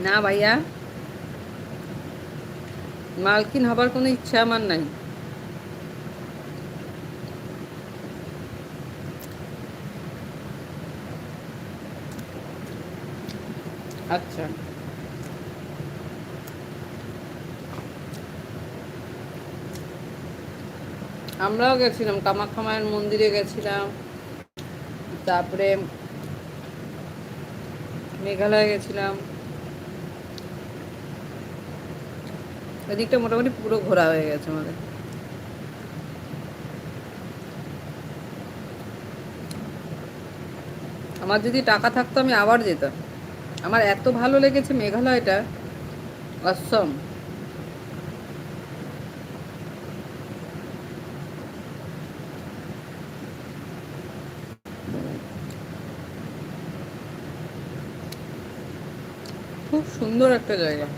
না ভাইয়া, মালকিন হবার কোনো ইচ্ছা আমার নাই। আচ্ছা, আমরাও গেছিলাম, কামাখ্যা মায়ের মন্দিরে গেছিলাম, তারপরে মেঘালয় গেছিলাম। এদিকটা মোটামুটি পুরো ঘোরা হয়ে গেছে আমাদের। আমার যদি টাকা থাকতো আমি আবার যেতাম। আমার এত ভালো লেগেছে মেঘালয়টা, অসম। খুব সুন্দর একটা জায়গা।